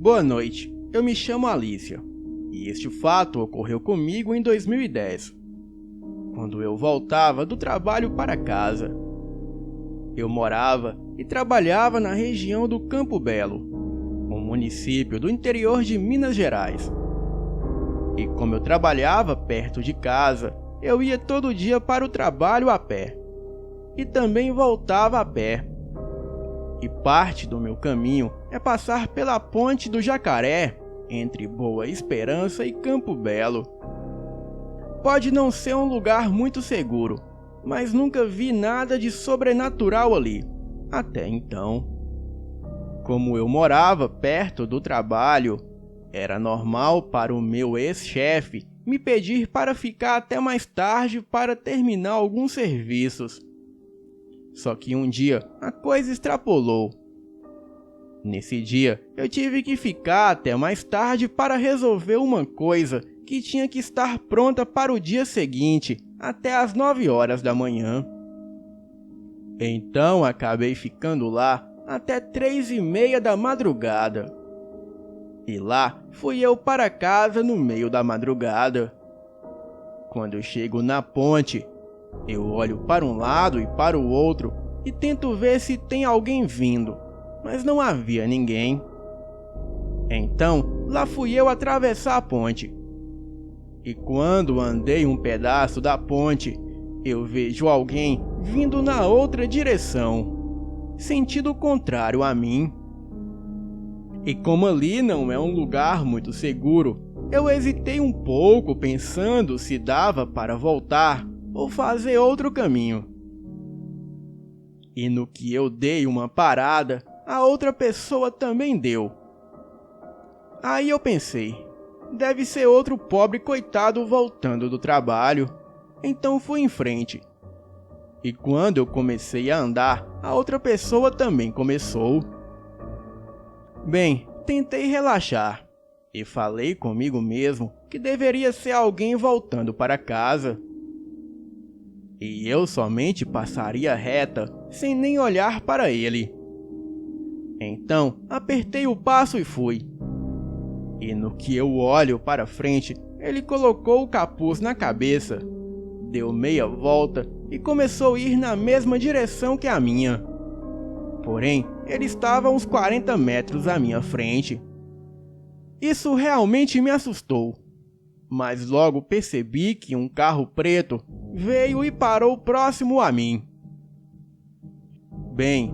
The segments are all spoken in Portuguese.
Boa noite, eu me chamo Alicia, e este fato ocorreu comigo em 2010, quando eu voltava do trabalho para casa. Eu morava e trabalhava na região do Campo Belo, um município do interior de Minas Gerais. E como eu trabalhava perto de casa, eu ia todo dia para o trabalho a pé, e também voltava a pé. E parte do meu caminho é passar pela Ponte do Jacaré, entre Boa Esperança e Campo Belo. Pode não ser um lugar muito seguro, mas nunca vi nada de sobrenatural ali, até então. Como eu morava perto do trabalho, era normal para o meu ex-chefe me pedir para ficar até mais tarde para terminar alguns serviços. Só que um dia a coisa extrapolou. Nesse dia eu tive que ficar até mais tarde para resolver uma coisa que tinha que estar pronta para o dia seguinte, até às 9 horas da manhã. Então acabei ficando lá até 3h30 da madrugada. E lá fui eu para casa no meio da madrugada. Quando eu chego na ponte, eu olho para um lado e para o outro e tento ver se tem alguém vindo, mas não havia ninguém. Então, lá fui eu atravessar a ponte. E quando andei um pedaço da ponte, eu vejo alguém vindo na outra direção, sentido contrário a mim. E como ali não é um lugar muito seguro, eu hesitei um pouco pensando se dava para voltar ou fazer outro caminho. E no que eu dei uma parada, a outra pessoa também deu. Aí eu pensei, deve ser outro pobre coitado voltando do trabalho. Então fui em frente. E quando eu comecei a andar, a outra pessoa também começou. Bem, tentei relaxar e falei comigo mesmo que deveria ser alguém voltando para casa. E eu somente passaria reta, sem nem olhar para ele. Então, apertei o passo e fui. E no que eu olho para frente, ele colocou o capuz na cabeça, deu meia volta e começou a ir na mesma direção que a minha. Porém, ele estava a uns 40 metros à minha frente. Isso realmente me assustou. Mas logo percebi que um carro preto veio e parou próximo a mim. Bem,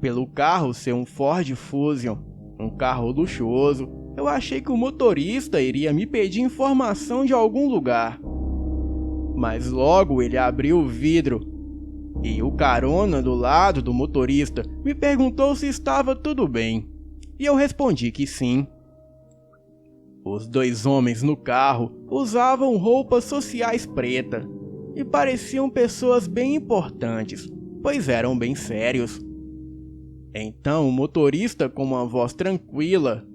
pelo carro ser um Ford Fusion, um carro luxuoso, eu achei que o motorista iria me pedir informação de algum lugar. Mas logo ele abriu o vidro e o carona do lado do motorista me perguntou se estava tudo bem. E eu respondi que sim. Os dois homens no carro usavam roupas sociais pretas e pareciam pessoas bem importantes, pois eram bem sérios. Então o motorista, com uma voz tranquila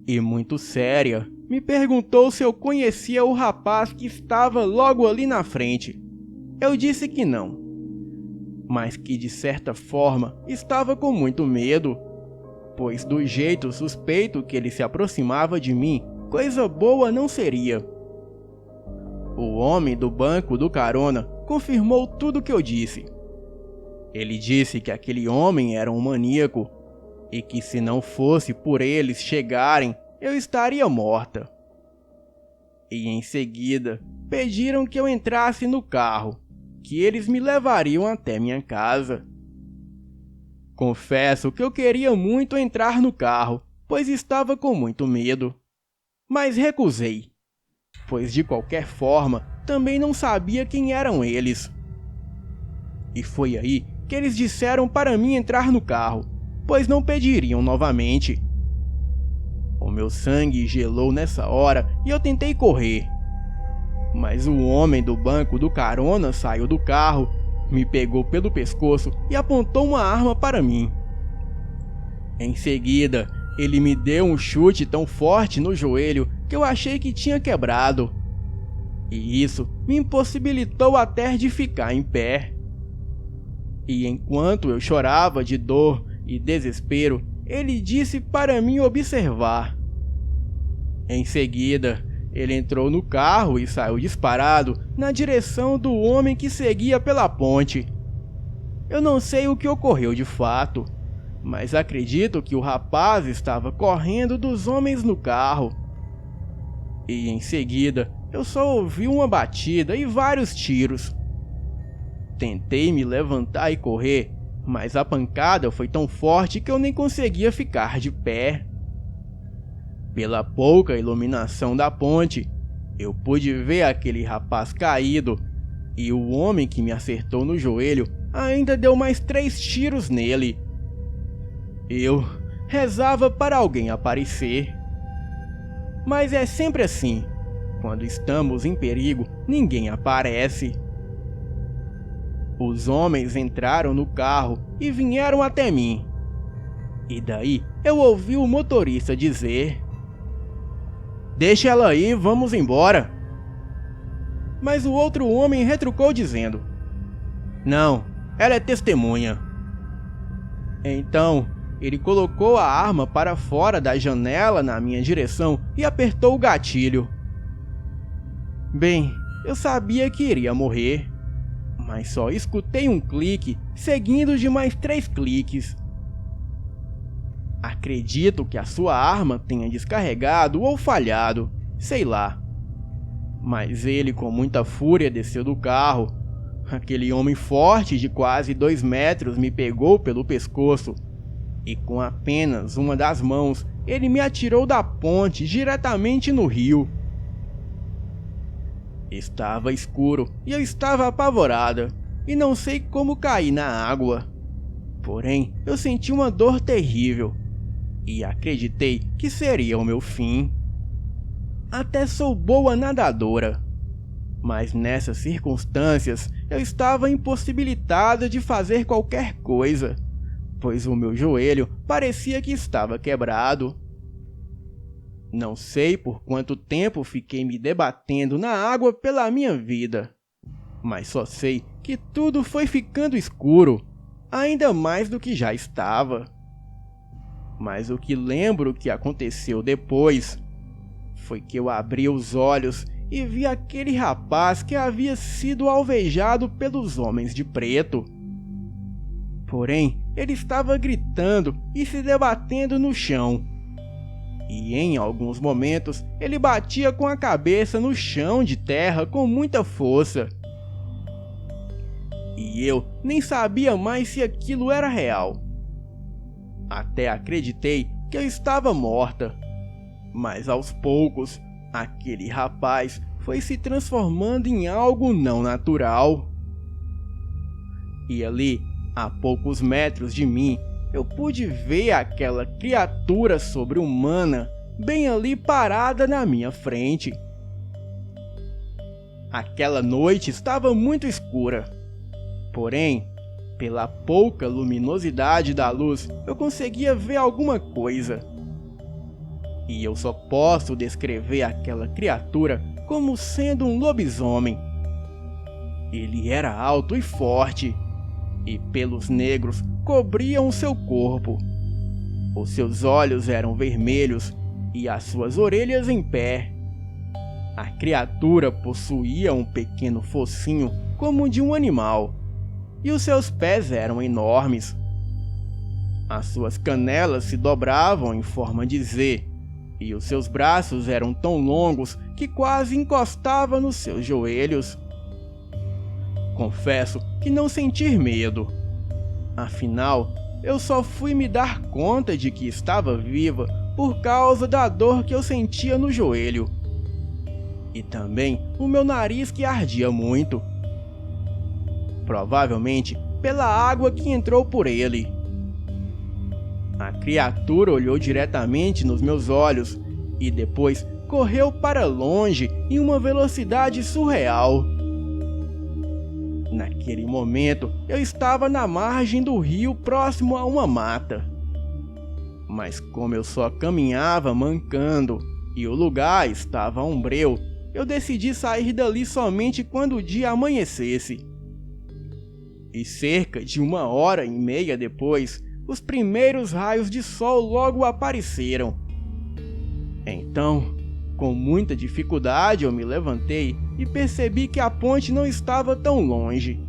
e muito séria, me perguntou se eu conhecia o rapaz que estava logo ali na frente. Eu disse que não, mas que de certa forma estava com muito medo, pois do jeito suspeito que ele se aproximava de mim, coisa boa não seria. O homem do banco do carona confirmou tudo que eu disse. Ele disse que aquele homem era um maníaco e que se não fosse por eles chegarem, eu estaria morta. E em seguida, pediram que eu entrasse no carro, que eles me levariam até minha casa. Confesso que eu queria muito entrar no carro, pois estava com muito medo. Mas recusei, pois de qualquer forma também não sabia quem eram eles. E foi aí que eles disseram para mim entrar no carro, pois não pediriam novamente. O meu sangue gelou nessa hora e eu tentei correr. Mas o homem do banco do carona saiu do carro, me pegou pelo pescoço e apontou uma arma para mim. Em seguida, ele me deu um chute tão forte no joelho que eu achei que tinha quebrado. E isso me impossibilitou até de ficar em pé. E enquanto eu chorava de dor e desespero, ele disse para mim observar. Em seguida, ele entrou no carro e saiu disparado na direção do homem que seguia pela ponte. Eu não sei o que ocorreu de fato, mas acredito que o rapaz estava correndo dos homens no carro. E em seguida, eu só ouvi uma batida e vários tiros. Tentei me levantar e correr, mas a pancada foi tão forte que eu nem conseguia ficar de pé. Pela pouca iluminação da ponte, eu pude ver aquele rapaz caído, e o homem que me acertou no joelho ainda deu mais 3 tiros nele. Eu rezava para alguém aparecer. Mas é sempre assim, quando estamos em perigo, ninguém aparece. Os homens entraram no carro e vieram até mim. E daí eu ouvi o motorista dizer: "Deixa ela aí, vamos embora." Mas o outro homem retrucou dizendo: "Não, ela é testemunha." Então, ele colocou a arma para fora da janela na minha direção e apertou o gatilho. Bem, eu sabia que iria morrer, mas só escutei um clique seguido de mais 3 cliques. Acredito que a sua arma tenha descarregado ou falhado, sei lá. Mas ele com muita fúria desceu do carro. Aquele homem forte de quase 2 metros me pegou pelo pescoço e com apenas uma das mãos ele me atirou da ponte diretamente no rio. Estava escuro e eu estava apavorada e não sei como caí na água. Porém, eu senti uma dor terrível e acreditei que seria o meu fim. Até sou boa nadadora, mas nessas circunstâncias eu estava impossibilitada de fazer qualquer coisa, pois o meu joelho parecia que estava quebrado. Não sei por quanto tempo fiquei me debatendo na água pela minha vida, mas só sei que tudo foi ficando escuro, ainda mais do que já estava. Mas o que lembro que aconteceu depois foi que eu abri os olhos e vi aquele rapaz que havia sido alvejado pelos homens de preto. Porém, ele estava gritando e se debatendo no chão. E em alguns momentos, ele batia com a cabeça no chão de terra com muita força. E eu nem sabia mais se aquilo era real. Até acreditei que eu estava morta. Mas aos poucos, aquele rapaz foi se transformando em algo não natural. E ali, a poucos metros de mim, eu pude ver aquela criatura sobre-humana bem ali parada na minha frente. Aquela noite estava muito escura. Porém, pela pouca luminosidade da luz, eu conseguia ver alguma coisa. E eu só posso descrever aquela criatura como sendo um lobisomem. Ele era alto e forte, e pelos negros cobriam seu corpo. Os seus olhos eram vermelhos e as suas orelhas em pé. A criatura possuía um pequeno focinho como de um animal, e os seus pés eram enormes. As suas canelas se dobravam em forma de Z, e os seus braços eram tão longos que quase encostava nos seus joelhos. Confesso que não senti medo. Afinal, eu só fui me dar conta de que estava viva por causa da dor que eu sentia no joelho. E também o meu nariz que ardia muito. Provavelmente pela água que entrou por ele. A criatura olhou diretamente nos meus olhos e depois correu para longe em uma velocidade surreal. Naquele momento, eu estava na margem do rio próximo a uma mata. Mas como eu só caminhava mancando e o lugar estava ombreu, eu decidi sair dali somente quando o dia amanhecesse. E cerca de 1h30 depois, os primeiros raios de sol logo apareceram. Então, com muita dificuldade, eu me levantei e percebi que a ponte não estava tão longe.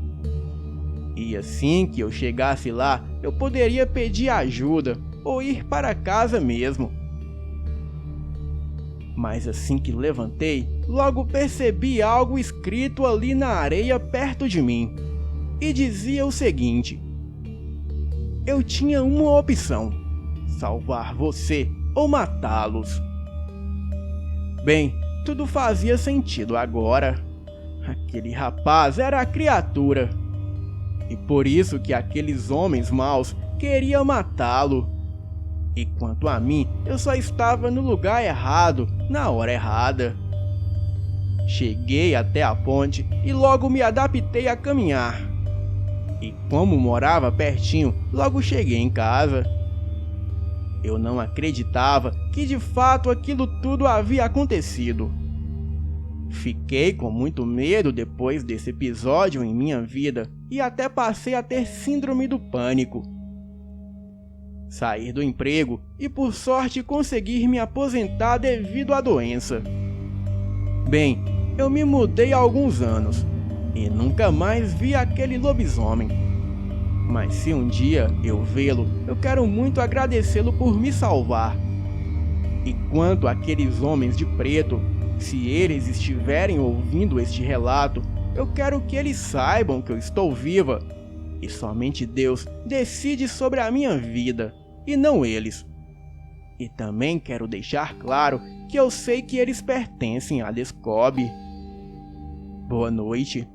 E assim que eu chegasse lá, eu poderia pedir ajuda ou ir para casa mesmo. Mas assim que levantei, logo percebi algo escrito ali na areia perto de mim. E dizia o seguinte: eu tinha uma opção: salvar você ou matá-los. Bem, tudo fazia sentido agora. Aquele rapaz era a criatura. E por isso que aqueles homens maus queriam matá-lo. E quanto a mim, eu só estava no lugar errado, na hora errada. Cheguei até a ponte e logo me adaptei a caminhar. E como morava pertinho, logo cheguei em casa. Eu não acreditava que de fato aquilo tudo havia acontecido. Fiquei com muito medo depois desse episódio em minha vida e até passei a ter síndrome do pânico. Sair do emprego e por sorte conseguir me aposentar devido à doença. Bem, eu me mudei há alguns anos e nunca mais vi aquele lobisomem. Mas se um dia eu vê-lo, eu quero muito agradecê-lo por me salvar. E quanto àqueles homens de preto, se eles estiverem ouvindo este relato, eu quero que eles saibam que eu estou viva. E somente Deus decide sobre a minha vida, e não eles. E também quero deixar claro que eu sei que eles pertencem a Descobre. Boa noite.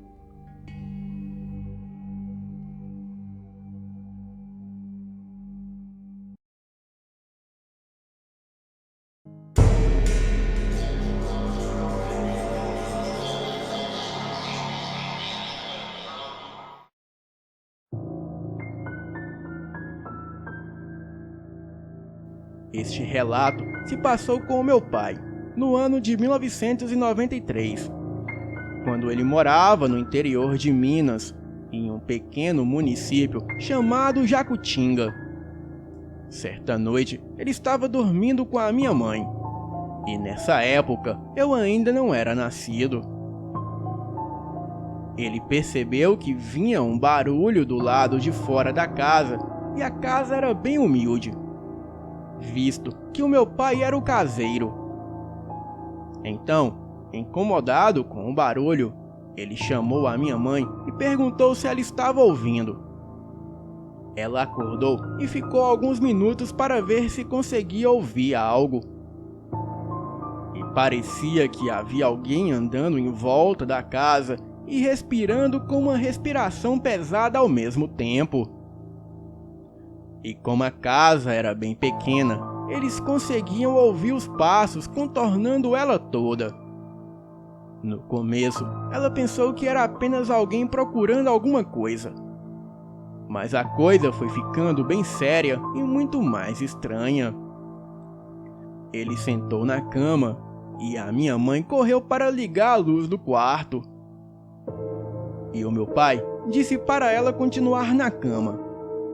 Este relato se passou com o meu pai, no ano de 1993, quando ele morava no interior de Minas, em um pequeno município chamado Jacutinga. Certa noite, ele estava dormindo com a minha mãe, e nessa época eu ainda não era nascido. Ele percebeu que vinha um barulho do lado de fora da casa, e a casa era bem humilde, visto que o meu pai era o caseiro. Então, incomodado com o barulho, ele chamou a minha mãe e perguntou se ela estava ouvindo. Ela acordou e ficou alguns minutos para ver se conseguia ouvir algo. E parecia que havia alguém andando em volta da casa e respirando com uma respiração pesada ao mesmo tempo. E como a casa era bem pequena, eles conseguiam ouvir os passos contornando ela toda. No começo, ela pensou que era apenas alguém procurando alguma coisa. Mas a coisa foi ficando bem séria e muito mais estranha. Ele sentou na cama e a minha mãe correu para ligar a luz do quarto. E o meu pai disse para ela continuar na cama,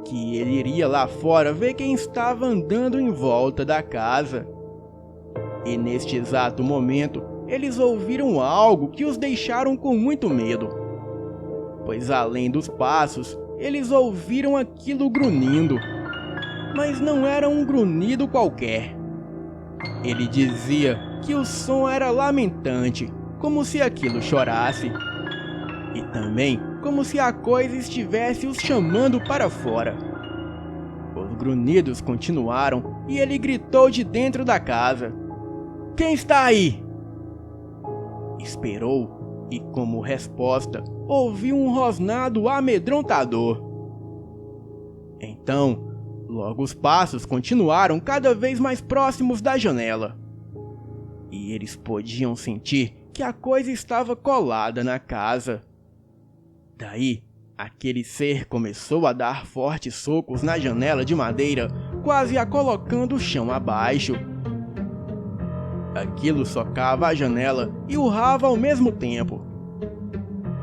que ele iria lá fora ver quem estava andando em volta da casa. E neste exato momento, eles ouviram algo que os deixaram com muito medo. Pois além dos passos, eles ouviram aquilo grunhindo. Mas não era um grunhido qualquer. Ele dizia que o som era lamentante, como se aquilo chorasse. E também como se a coisa estivesse os chamando para fora. Os grunhidos continuaram e ele gritou de dentro da casa: "Quem está aí?" Esperou e, como resposta, ouviu um rosnado amedrontador. Então, logo os passos continuaram cada vez mais próximos da janela. E eles podiam sentir que a coisa estava colada na casa. Daí, aquele ser começou a dar fortes socos na janela de madeira, quase a colocando o chão abaixo. Aquilo socava a janela e urrava ao mesmo tempo.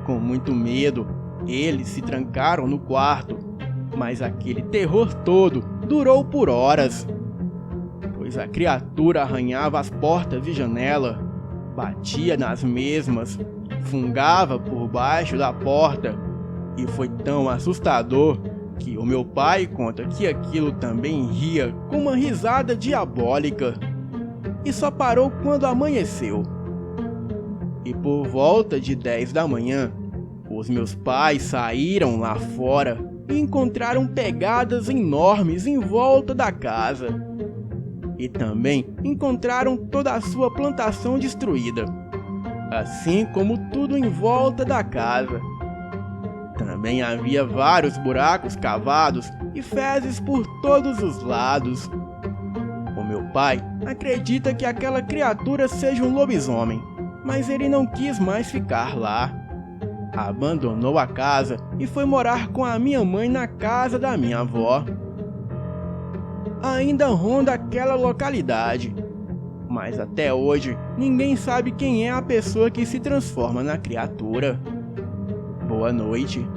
Com muito medo, eles se trancaram no quarto Mas aquele terror todo durou por horas, pois a criatura arranhava as portas e janela, batia nas mesmas, fungava por baixo da porta, e foi tão assustador que o meu pai conta que aquilo também ria com uma risada diabólica, e só parou quando amanheceu. E por volta de 10 da manhã, os meus pais saíram lá fora e encontraram pegadas enormes em volta da casa. E também encontraram toda a sua plantação destruída, assim como tudo em volta da casa. Também havia vários buracos cavados e fezes por todos os lados. O meu pai acredita que aquela criatura seja um lobisomem, mas ele não quis mais ficar lá. Abandonou a casa e foi morar com a minha mãe na casa da minha avó. Ainda ronda aquela localidade, mas até hoje ninguém sabe quem é a pessoa que se transforma na criatura. Boa noite.